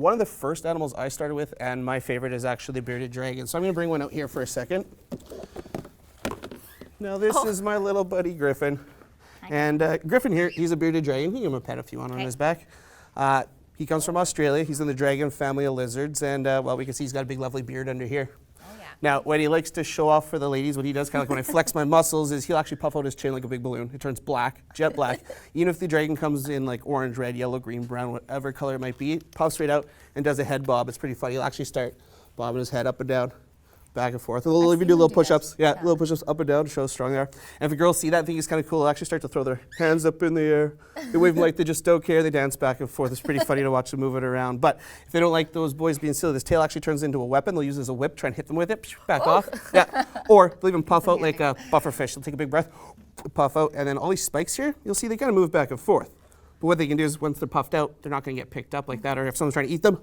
one of the first animals I started with, and my favorite is actually the bearded dragon. So I'm going to bring one out here for a second. Now this is my little buddy Griffin. And Griffin here, he's a bearded dragon. You can give him a pet if you want on his back. He comes from Australia. He's in the dragon family of lizards. And well, we can see he's got a big lovely beard under here. Now, what he likes to show off for the ladies, what he does kind of like when I flex my muscles, is he'll actually puff out his chin like a big balloon. It turns black, jet black. Even if the dragon comes in like orange, red, yellow, green, brown, whatever color it might be, puffs straight out and does a head bob. It's pretty funny. He'll actually start bobbing his head up and down, back and forth. If you do little push-ups, little push-ups up and down to show how strong they are. And if the girls see that, I think it's kind of cool. They'll actually start to throw their hands up in the air. They wave them like they just don't care. They dance back and forth. It's pretty funny to watch them move it around. But if they don't like those boys being silly, this tail actually turns into a weapon. They'll use it as a whip, try and hit them with it, back off. Or they'll even puff out like a buffer fish. They'll take a big breath, puff out, and then all these spikes here, you'll see they kind of move back and forth. But what they can do is once they're puffed out, they're not going to get picked up like that. Or if someone's trying to eat them,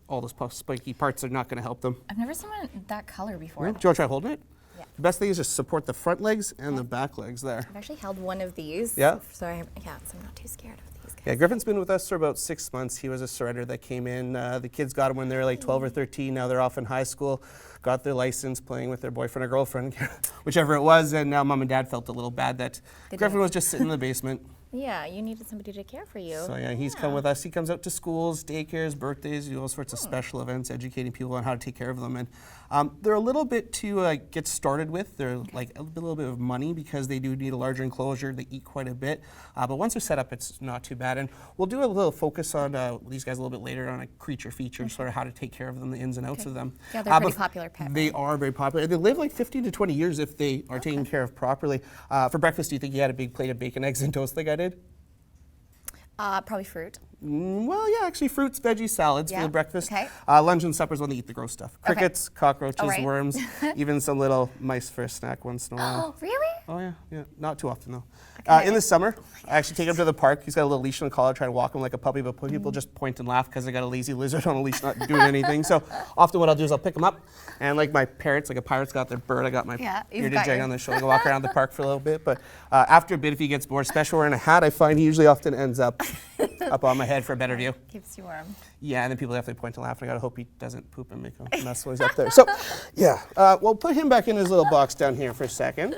all those puff spiky parts are not going to help them. I've never seen one that color before. Do you want to try holding it? Yeah. The best thing is just support the front legs and the back legs there. I've actually held one of these. Yeah? So I'm not too scared of these guys. Yeah, Griffin's been with us for about 6 months. He was a surrender that came in. The kids got him when they were like 12 or 13. Now they're off in high school, got their license, playing with their boyfriend or girlfriend, whichever it was. And now mom and dad felt a little bad that Griffin was just sitting in the basement. Yeah, you needed somebody to care for you. So yeah, he's come with us. He comes out to schools, daycares, birthdays, all sorts of special events, educating people on how to take care of them. And they're a little bit to get started with. They're like a little bit of money because they do need a larger enclosure. They eat quite a bit. But once they're set up, it's not too bad. And we'll do a little focus on these guys a little bit later on a creature feature, sort of how to take care of them, the ins and outs of them. Yeah, they're pretty popular pet. They are very popular. They live like 15 to 20 years if they are taken care of properly. For breakfast, do you think you had a big plate of bacon, eggs, and toast like I did? Probably fruit. Well, yeah, actually fruits, veggies, salads for the breakfast. Okay. Lunch and supper's when they eat the gross stuff. Crickets, cockroaches, right. worms, even some little mice for a snack once in a while. Oh, really? Oh, yeah. Not too often, though. Okay. In the summer, I actually take him to the park. He's got a little leash and a collar, try to walk him like a puppy, but people just point and laugh because they got a lazy lizard on a leash not doing anything. So often what I'll do is I'll pick him up, and like my parrots, like a pirate's got their bird, I got my bearded dragon on the shoulder, walk around the park for a little bit. But after a bit, if he gets bored, especially wearing a hat, I find he usually often ends up on my head for a better view. Keeps you warm. Yeah, and then people definitely point and laugh, and I gotta hope he doesn't poop and make a mess while he's up there. So, yeah, we'll put him back in his little box down here for a second.